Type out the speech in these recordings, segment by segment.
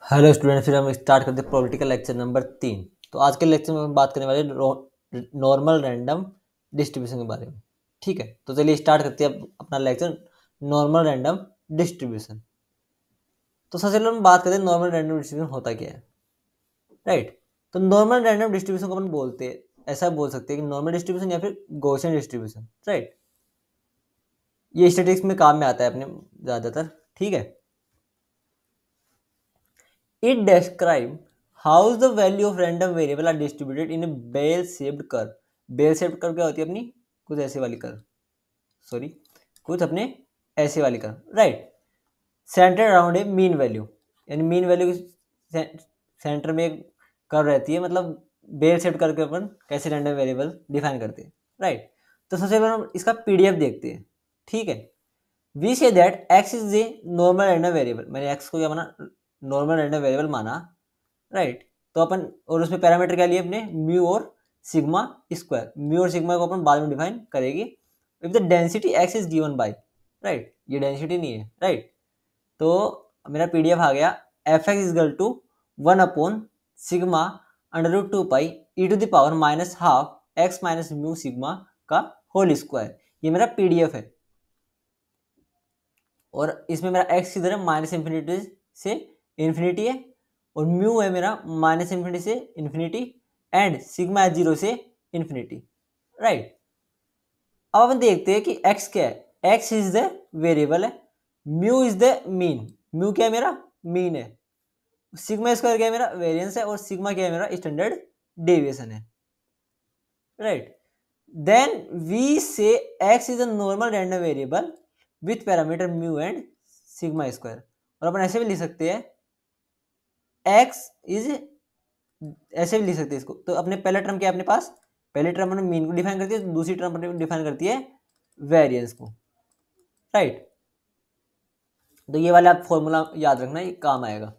Hello student, फिर हम start करते हैं पॉलिटिकल लेक्चर नंबर 3। तो आज के लेक्चर में हम बात करने वाले नॉर्मल रैंडम डिस्ट्रीब्यूशन के बारे में। ठीक है, तो चलिए स्टार्ट करते हैं अपना लेक्चर नॉर्मल रैंडम डिस्ट्रीब्यूशन। तो सबसे पहले हम बात करते हैं नॉर्मल रैंडम डिस्ट्रीब्यूशन होता क्या है। राइट, तो नॉर्मल रैंडम डिस्ट्रीब्यूशन को अपन बोलते हैं, ऐसा बोल सकते हैं कि नॉर्मल डिस्ट्रीब्यूशन या फिर गॉसियन डिस्ट्रीब्यूशन। राइट, ये स्टैटिस्टिक्स में काम में आता है अपने ज़्यादातर। ठीक है, it describes how the value of random variable are distributed in a bell-shaped curve। Bell-shaped curve क्या होती है अपनी, कुछ ऐसे वाली कर्व, सॉरी कुछ अपने ऐसे वाली curve. Right, centre around a mean value, यानी मीन वैल्यू के सेंटर में एक कर्व रहती है। मतलब बेल शेप्ड करके अपन कैसे रैंडम वेरिएबल डिफाइन करते हैं। राइट, तो सबसे पहले हम इसका पीडीएफ देखते हैं। ठीक है, we say that X is a normal random variable. मैंने एक्स को क्या माना, नॉर्मल रैंडम वेरिएबल माना। राइट, तो अपन और उसमें पैरामीटर क्या लिए अपने, म्यू और सिग्मा स्क्वायर। म्यू और सिग्मा को अपन बाद में डिफाइन करेगी। If the density x is given by, right, ये डेंसिटी नहीं है। राइट, तो मेरा पीडीएफ आ गया, एफ एक्स इजगल टू 1/सिग्मा √2 pi e to the power minus half x minus mu sigma का होल स्क्वायर। ये मेरा पीडीएफ है, और इसमें मेरा एक्स किधर है, माइनस इन्फिनिटी से इन्फिनिटी है, और म्यू है मेरा माइनस इन्फिनिटी से इन्फिनिटी, एंड सिग्मा है 0 से इन्फिनिटी। राइट, अब अपन देखते हैं कि एक्स क्या है। एक्स इज द वेरिएबल है, mu is the mean. Mu क्या है मेरा, मीन है। सिग्मा स्क्वायर क्या है मेरा, वेरिएंस है, और सिग्मा क्या है मेरा, स्टैंडर्ड डेविएशन है। राइट, देन वी से x is a normal random variable with parameter mu and sigma square. और अपन ऐसे भी लिख सकते हैं, एक्स इज, ऐसे भी लिख सकते हैं इसको। तो अपने पहला टर्म क्या है अपने पास, पहले टर्म अपने मीन को डिफाइन करती है, दूसरी टर्म अपने डिफाइन करती है वेरिएंस को। राइट, तो ये वाला आप फॉर्मूला याद रखना, ये काम आएगा।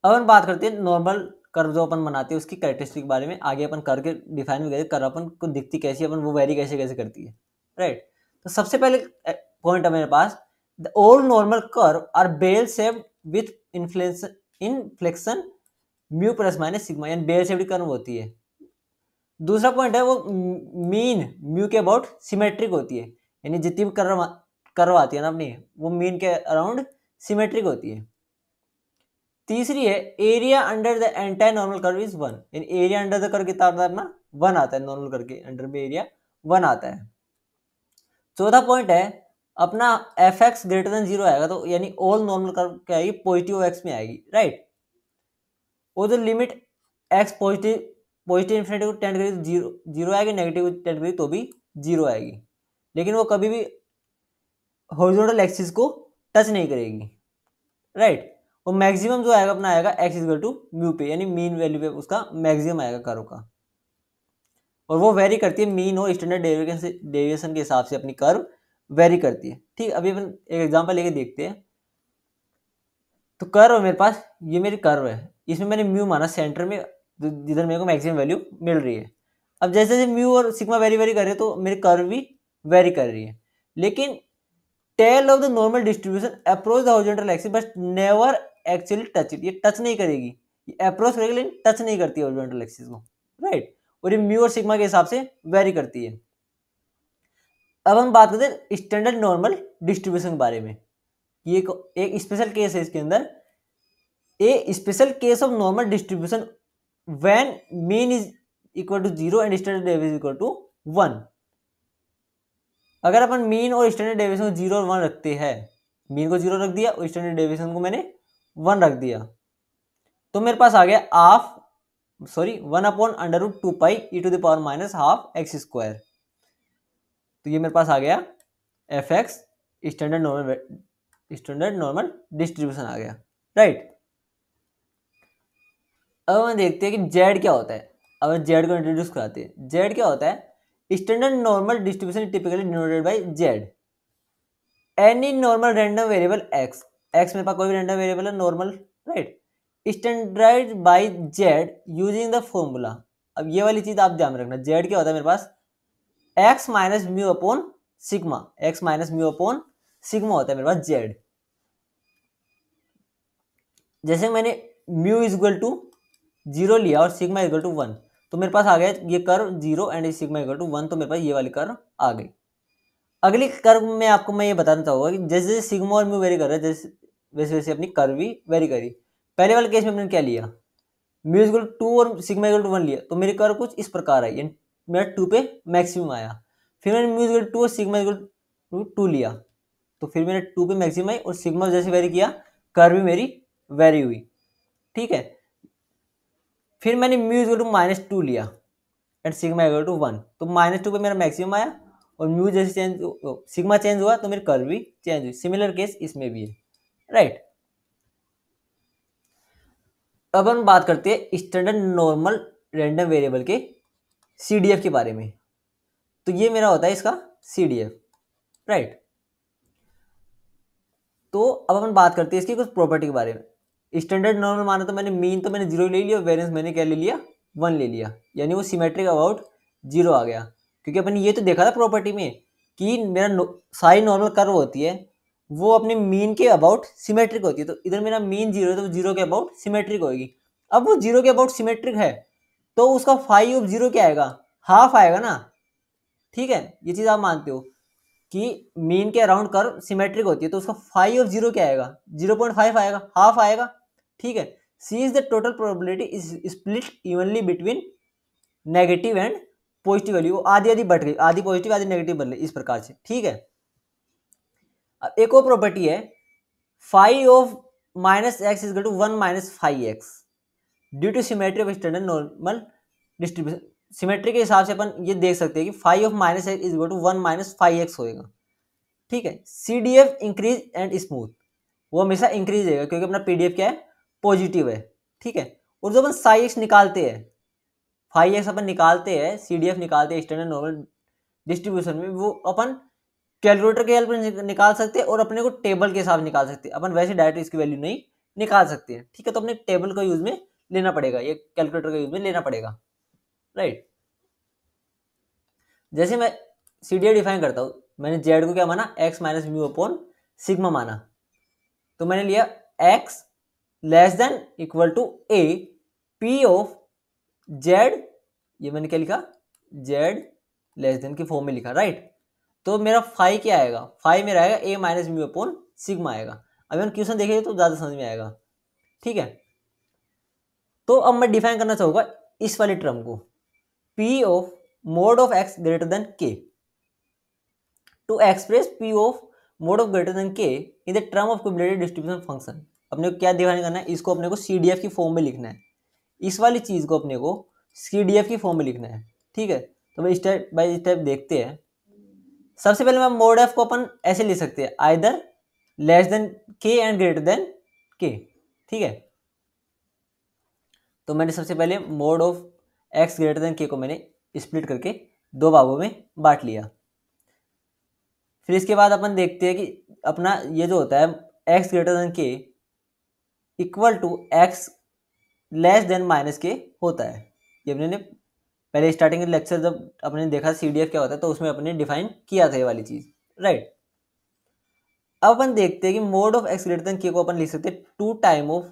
अब हम बात करते हैं नॉर्मल कर्व जो अपन बनाते हैं उसकी कैरेक्टरिस्टिक के बारे में। आगे अपन कर्व के डिफाइन भी करें, कर्व अपन को दिखती कैसी, अपन वो वेरी कैसे कैसे करती है। राइट, तो सबसे पहले पॉइंट है मेरे पास, the all normal curve are bell shaped with inflection mu plus minus sigma, यानी बेल शेप्ड कर्व होती है। दूसरा पॉइंट है वो मीन म्यू के अबाउट सिमेट्रिक होती है, यानी जितनी भी कर्व आती है ना अपनी, वो मीन के अराउंड सिमेट्रिक होती है। तीसरी है area under the entire normal curve is 1, यानी एरिया अंडर द कर्व कितना आता है अपना, 1 आता है। नॉर्मल कर्व के अंडर में एरिया 1 आता है। चौथा पॉइंट है अपना एफ एक्स ग्रेटर देन 0 आएगा, तो यानी ऑल नॉर्मल कर्व क्या आएगी, पॉजिटिव एक्स में आएगी। राइट, वो जो लिमिट एक्स पॉजिटिव इन्फिनिटी को टेंड करेगी तो 0 आएगी, नेगेटिव टेंड करेगी तो भी 0 आएगी। लेकिन वो कभी भी हॉरिजॉन्टल एक्सिस को टच नहीं करेगी। राइट, और मैक्सिमम जो आएगा अपना आएगा एक्स इक्वल टू म्यू पे, यानी मीन वैल्यू पे उसका मैक्सिमम आएगा कर्व का। और वो वेरी करती है मीन और स्टैंडर्ड डेविएशन के हिसाब से अपनी कर्व वेरी करती है। ठीक, अभी अपन एक एग्जांपल लेके देखते हैं। तो कर्व मेरे पास, ये मेरी कर्व है, इसमें मैंने म्यू माना सेंटर में, जिधर मेरे को मैक्सिमम वैल्यू मिल रही है। अब जैसे जैसे म्यू और सिग्मा वेरी वेरी कर रहे हैं, तो मेरी कर्व भी वेरी कर रही है। लेकिन tail of the normal distribution approach the horizontal axis but never actually touch it. ये टच नहीं करेगी, ये अप्रोच करेगी लेकिन टच नहीं करती है हॉरिजॉन्टल एक्सिस को। राइट, और ये म्यू और सिग्मा के हिसाब से वेरी करती है। अब हम बात करते हैं स्टैंडर्ड नॉर्मल डिस्ट्रीब्यूशन के बारे में। ये एक स्पेशल केस है इसके अंदर, a special case of normal distribution when mean is equal to 0 and standard deviation equal to 1। अगर अपन मीन और स्टैंडर्ड डेविएशन को 0 और 1 रखते हैं, मीन को 0 रख दिया और स्टैंडर्ड डेविएशन को मैंने 1 रख दिया, तो मेरे पास आ गया 1/√2 pi e to the power minus half x square. तो ये मेरे पास आ गया f x standard normal distribution आ गया। राइट, अब हम देखते हैं कि जेड क्या होता है। अब जेड को इंट्रोड्यूस कराते हैं। जेड क्या होता है, standard normal distribution typically denoted by Z any normal random variable x. X मेरे पास कोई भी रैंडम वेरिएबल है normal. Right, standard by Z using the formula. अब ये वाली चीज आप ध्यान रखना, जेड क्या होता है मेरे पास, x minus mu upon sigma. X minus mu upon sigma होता है मेरे पास जेड। जैसे मैंने म्यू इज इक्वल टू 0 लिया और सिग्मा इक्वल टू 1, तो मेरे पास आ गया ये curve 0 and sigma equal to 1, तो मेरे पास ये वाली कर्व आ गई। अगली कर्व में आपको मैं ये बताना चाहूँगा कि जैसे जैसे सिग्मा और म्यू वेरी कर रहा है, जैसे वैसे वैसे अपनी कर्व भी वेरी करी। पहले वाले केस में मैंने क्या लिया, म्यू इक्वल टू 2 और सिग्मा इक्वल टू 1 लिया, तो मेरी कर्व कुछ इस प्रकार आई, यानी मेरा 2 पे मैक्सिमम आया। फिर मैंने म्यू इक्वल टू 2 और सिग्मा इक्वल टू 2 लिया, तो फिर मेरे 2 पे मैक्सिमम आई और सिग्मा जैसे वेरी किया, कर्व भी मेरी वेरी हुई। ठीक है, फिर मैंने म्यू इक्वल टू -2 लिया एंड सिग्मा इक्वल टू 1, तो -2 पे मेरा मैक्सिमम आया और म्यू जैसे सिग्मा चेंज हुआ तो मेरी कर्व भी चेंज हुई। सिमिलर केस इसमें भी है, राइट। अब हम बात करते हैं स्टैंडर्ड नॉर्मल रैंडम वेरिएबल के CDF के बारे में। तो ये मेरा होता है इसका CDF, राइट। तो अब अपन बात करते हैं इसकी कुछ प्रॉपर्टी के बारे में। स्टैंडर्ड नॉर्मल माना तो मैंने मीन तो मैंने 0 ले लिया और वेरिएंस मैंने क्या ले लिया, 1 ले लिया, यानी वो सिमेट्रिक अबाउट 0 आ गया। क्योंकि अपन ये तो देखा था प्रॉपर्टी में कि मेरा सारी नॉर्मल कर्व होती है वो अपने मीन के अबाउट सिमेट्रिक होती है, तो इधर मेरा मीन 0 है तो 0 के अबाउट सिमेट्रिक होगी। अब वो 0 के अबाउट सिमेट्रिक है तो उसका फाई ऑफ 0 क्या आएगा, हाफ आएगा ना। ठीक है, ये चीज आप मानते हो कि मीन के अराउंड कर्व सिमेट्रिक होती है, तो उसका फाई ऑफ 0 क्या आएगा, 0.5 आएगा, हाफ आएगा। ठीक है, see is the total probability is split evenly between negative and positive value. आधी आधी बढ़ गई, आधी पॉजिटिव आधी नेगेटिव बढ़ गई, इस प्रकार से। ठीक है, अब एक और प्रॉपर्टी है, phi of -x is to 1 - phi x due to symmetry of standard normal distribution. Symmetry के हिसाब से अपन ये देख सकते हैं कि phi of -x is to 1 - phi x होएगा। ठीक है, CDF इंक्रीज एंड स्मूथ, वो हमेशा इंक्रीज रहेगा क्योंकि अपना PDF क्या है, पॉजिटिव है। ठीक है, और जो अपन साई एक्स निकालते हैं, फाई एक्स अपन निकालते हैं, CDF निकालते हैं स्टैंडर्ड नॉर्मल डिस्ट्रीब्यूशन में, वो अपन कैलकुलेटर के हेल्प से निकाल सकते हैं और अपने को टेबल के हिसाब निकाल सकते हैं। अपन वैसे डायरेक्ट इसकी वैल्यू नहीं निकाल सकते हैं। ठीक है, तो अपने टेबल का यूज में लेना पड़ेगा, ये कैलकुलेटर का यूज में लेना पड़ेगा, राइट। जैसे मैं CDF डिफाइन करता हूँ, मैंने जेड को क्या माना, x - म्यू अपॉन सिग्मा माना, तो मैंने लिया x less than equal to a p of z, ये मैंने क्या लिखा, z लेस देन की फॉर्म में लिखा, राइट। तो मेरा फाई क्या आएगा, फाई मेरा आएगा a - म्यू अपॉन सिग्मा आएगा। अभी हम क्वेश्चन देखेंगे तो ज़्यादा समझ में आएगा। ठीक है, तो अब मैं डिफाइन करना चाहूँगा इस वाली टर्म को, p of mod of x greater than k to express p of mod of greater than k in the term of coefficient distribution function. अपने को क्या डिफाइन करना है, इसको अपने को CDF की फॉर्म में लिखना है, इस वाली चीज़ को अपने को CDF की फॉर्म में लिखना है। ठीक है, तो मैं स्टेप बाय स्टेप देखते हैं। सबसे पहले मैं मोड ऑफ को अपन ऐसे लिख सकते हैं, either less than k and greater than k। ठीक है, तो मैंने सबसे पहले mode of x greater than k को मैंने स्प्लिट करके दो भागों में बांट लिया। फिर इसके बाद अपन देखते हैं कि अपना ये जो होता है x greater than k equal to x less than -k होता है। ये अपने पहले स्टार्टिंग के लेक्चर जब अपने देखा CDF क्या होता है तो उसमें अपने डिफाइन किया था ये वाली चीज़, राइट। अब अपन देखते हैं कि mode of x greater than k को अपन लिख सकते हैं 2 time of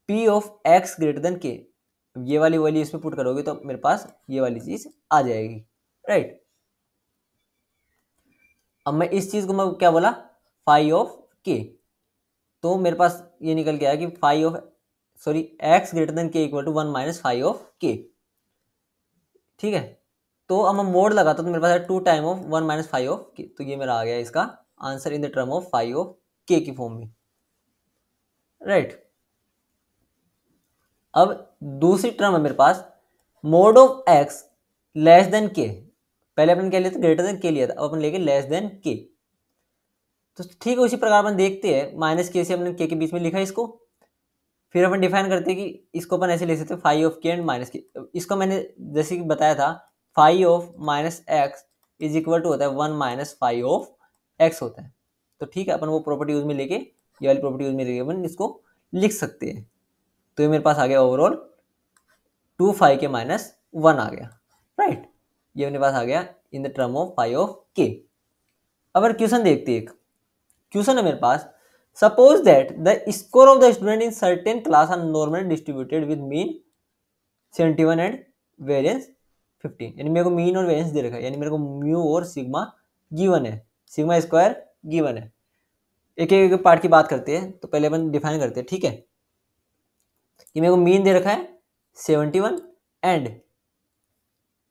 p of x greater than k। ये वाली वैल्यू इसमें पुट करोगे तो मेरे पास ये वाली चीज़ आ जाएगी, राइट। अब मैं इस चीज़ को मैं क्या बोला, फाई ऑफ k, तो मेरे पास ये निकल के आया कि phi of x greater than k equal to 1 - phi of k। ठीक है, तो अब मैं मोड लगाता तो मेरे पास है 2 time of 1 - phi of k, तो ये मेरा आ गया इसका answer in the term of phi of k की फॉर्म में, राइट। अब दूसरी टर्म है मेरे पास mod of x less than k। पहले अपन क्या लिया था, ग्रेटर देन k लिया था, अब अपन लेके लेस देन k। तो ठीक है, उसी प्रकार अपन देखते हैं, -k से अपने k के बीच में लिखा है इसको। फिर अपन डिफाइन करते हैं कि इसको अपन ऐसे ले सकते हैं, phi of k and -k। इसको मैंने जैसे कि बताया था, phi of -x is equal to होता है 1 - फाई ऑफ x होता है। तो ठीक है, अपन वो प्रॉपर्टी यूज में लेके, ये वाली प्रॉपर्टी यूज में लेके अपन इसको लिख सकते हैं। तो ये मेरे पास आ गया ओवरऑल 2 फाई के -1 आ गया, राइट। ये मेरे पास आ गया in the term of phi of k। अब क्वेश्चन देखते हैं, एक क्वेश्चन है मेरे पास, suppose that the score of the student in certain class are normally distributed with mean 71 and variance 15। यानी मेरे को मीन और वेरिएंस दे रखा है, यानी मेरे को म्यू और सिग्मा गिवन है, सिग्मा स्क्वायर गिवन है। एक एक पार्ट की बात करते हैं, तो पहले अपन डिफाइन करते हैं, ठीक है। कि मेरे को मीन दे रखा है 71 एंड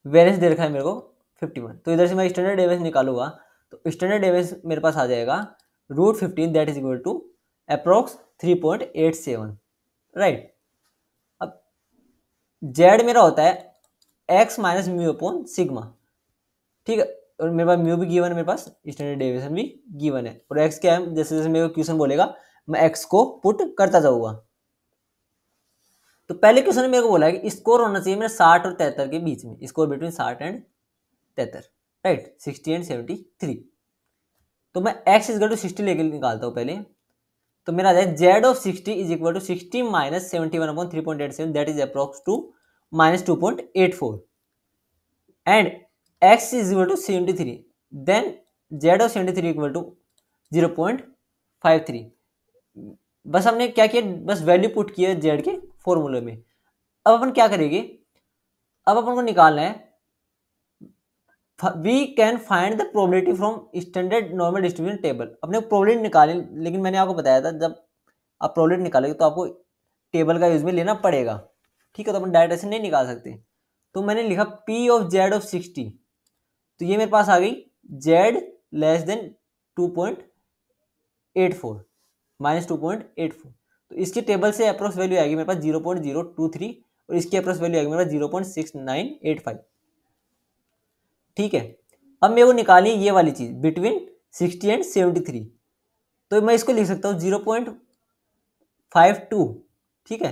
वेरिएंस दे रखा है मेरे को 51। तो इधर से मैं स्टैंडर्ड डेविएशन निकालूंगा, तो स्टैंडर्ड डेविएशन मेरे पास आ जाएगा √15 that is equal to approx 3.87, right. अब जेड मेरा होता है x minus mu upon sigma, ठीक है। और मेरे पास म्यू भी गिवन है, मेरे पास स्टैंडर्ड डेविएशन भी गिवन है, और x क्या है, जैसे जैसे मेरे को क्वेश्चन बोलेगा मैं x को पुट करता जाऊंगा। तो पहले क्वेश्चन में मेरे को बोला है कि स्कोर होना चाहिए मेरा 60 और 73 के बीच में, score between 60 and 73, right, 60 and 73। तो मैं x इज इक्वल टू 60 लेके निकालता हूँ पहले। तो मेरा आ जाए Z of 60 is equal to 60 minus 71 upon 3.87 that is approx to minus 2.84 and x is equal to 73, then Z of 73 equal to 0.53। बस हमने क्या किया, बस वैल्यू पुट किया जेड के फॉर्मूले में। अब अपन क्या करेंगे, अब अपन को निकालना है we can find the probability from standard normal distribution table. अपने प्रोबेबिलिटी निकालें, लेकिन मैंने आपको बताया था जब आप प्रोबेबिलिटी निकालोगे तो आपको टेबल का यूज में लेना पड़ेगा, ठीक है। तो अपन डायरेक्ट ऐसे नहीं निकाल सकते। तो मैंने लिखा पी ऑफ जेड ऑफ 60, तो ये मेरे पास आ गई जेड लेस देन 2.84 माइनस 2.84। तो इसके टेबल से अप्रोक्स वैल्यू आएगी मेरे पास 0.023 और इसकी अप्रोक्स वैल्यू आएगी मेरे पास 0.6985, ठीक है। अब मेरे को निकालनी ये वाली चीज बिटवीन 60 एंड 73। तो मैं इसको लिख सकता हूँ 0.52, ठीक है।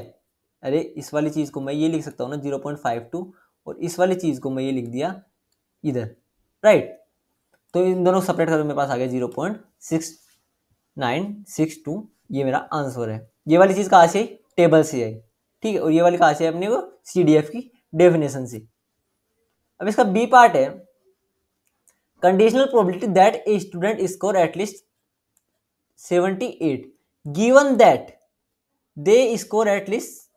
अरे इस वाली चीज को मैं ये लिख सकता हूँ ना 0.52, और इस वाली चीज को मैं ये लिख दिया इधर, राइट। तो इन दोनों सेपरेट करके मेरे पास आ गया 0.6962, ये मेरा आंसर है। ये वाली चीज कहाँ से, टेबल से आई, ठीक है। और ये वाली कहाँ से अपने को CDF की डेफिनेशन से। अब इसका बी पार्ट है conditional probability that a student score at least 78 given that they score at least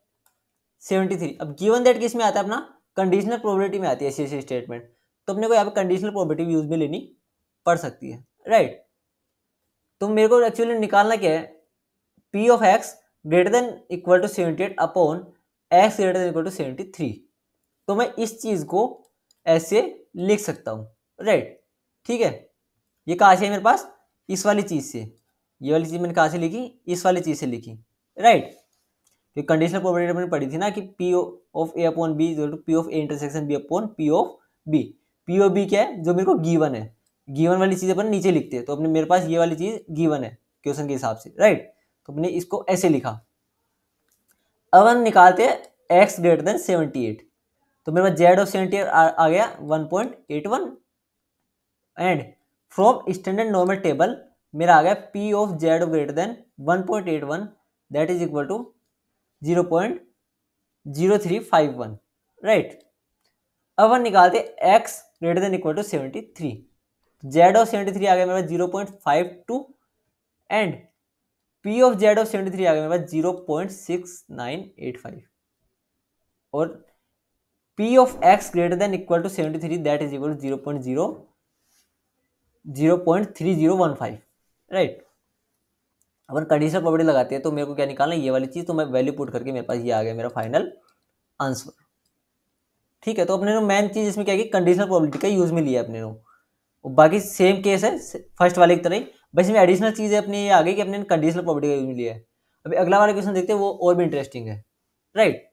73। अब गिवन दैट किस में आता है, अपना कंडीशनल प्रोबेबिलिटी में आती है ऐसी स्टेटमेंट। तो अपने को यहाँ पे कंडीशनल प्रोबेबिलिटी यूज में लेनी पड़ सकती है, राइट। तो मेरे को एक्चुअली निकालना क्या है, P of x greater than equal to 78 upon x greater than equal to 73। तो मैं इस चीज को ऐसे लिख सकता हूँ, राइट, ठीक है। ये कहाँ से है मेरे पास, इस वाली चीज से, ये वाली चीज मैंने कहाँ से लिखी, इस वाली चीज से लिखी, राइट। तो कंडीशनल प्रोबेबिलिटी मैंने पढ़ी थी ना कि P of A upon B equal to P of A intersection B upon P of B। P of B क्या है, जो मेरे को गिवन है, गिवन वाली चीज अपन नीचे लिखते हैं। तो अपने मेरे पास ये वाली चीज गिवन है क्वेश्चन के हिसाब से, राइट। तो अपने इसको ऐसे लिखा। अब हम निकालते हैं x ग्रेटर देन 78। तो मेरे पास जेड ऑफ 78 आ गया 1.81 and from standard normal table मेरा आ गया P of Z of greater than 1.81 that is equal to 0.0351, right. अब हम निकालते x greater than equal to 73। Z of 73 आ गया मेरे पास 0.52 and P of Z of 73 आ गया मेरे पास 0.6985 और P of x greater than equal to 73 that is equal to 0.3015, right. अपन कंडीशनल प्रोबेबिलिटी लगाते हैं, तो मेरे को क्या निकालना है, ये वाली चीज। तो मैं वैल्यू पुट करके मेरे पास ये आ गया मेरा फाइनल आंसर, ठीक है। तो अपने मेन चीज इसमें क्या है कि कंडीशनल प्रोबेबिलिटी का यूज में लिया अपने को, बाकी सेम केस है फर्स्ट वाले की तरह ही, बस इसमें एडिशनल चीज है अपने ये आ गई कि अपने कंडीशनल प्रोबेबिलिटी का यूज में लिया है। अभी अगला वाला क्वेश्चन देखते हैं, वो और भी इंटरेस्टिंग है, राइट।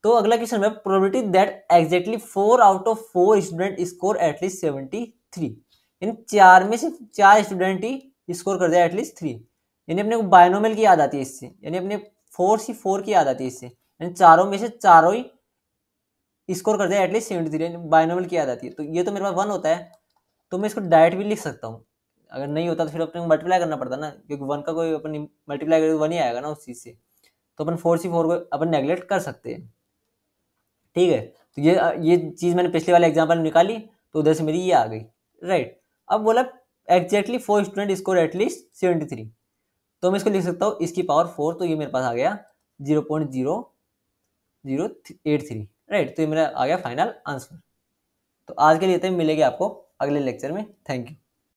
तो अगला क्वेश्चन है probability that exactly 4 out of 4 student score at least 73। इन 4 में से 4 स्टूडेंट ही स्कोर कर जाए एटलीस्ट 3, यानी अपने को बायनोमियल की याद आती है इससे, यानी अपने 4 की याद आती है इससे, यानी चारों में से चारों ही स्कोर कर जाए एटलीस्ट 73, बायनोमियल की याद आती है। तो ये तो मेरे पास 1 होता है, तो मैं इसको डायरेक्ट भी लिख सकता हूँ। अगर नहीं होता तो फिर अपने को मल्टीप्लाई करना पड़ता ना, क्योंकि 1 का कोई अपन मल्टीप्लाई करें तो 1 ही आएगा ना उस चीज से। तो अपन 4 को अपन नेग्लेक्ट कर सकते हैं, ठीक है। तो ये चीज मैंने पिछले वाले एग्जाम्पल में निकाली, तो उधर से मेरी ये आ गई, राइट। अब बोला एग्जैक्टली 4 स्टूडेंट स्कोर एटलीस्ट 73। तो मैं इसको लिख सकता हूँ इसकी पावर 4, तो ये मेरे पास आ गया 0.0083, राइट। तो ये मेरा आ गया फाइनल आंसर। तो आज के लिए इतना ही, मिलेंगे आपको अगले लेक्चर में। Thank you.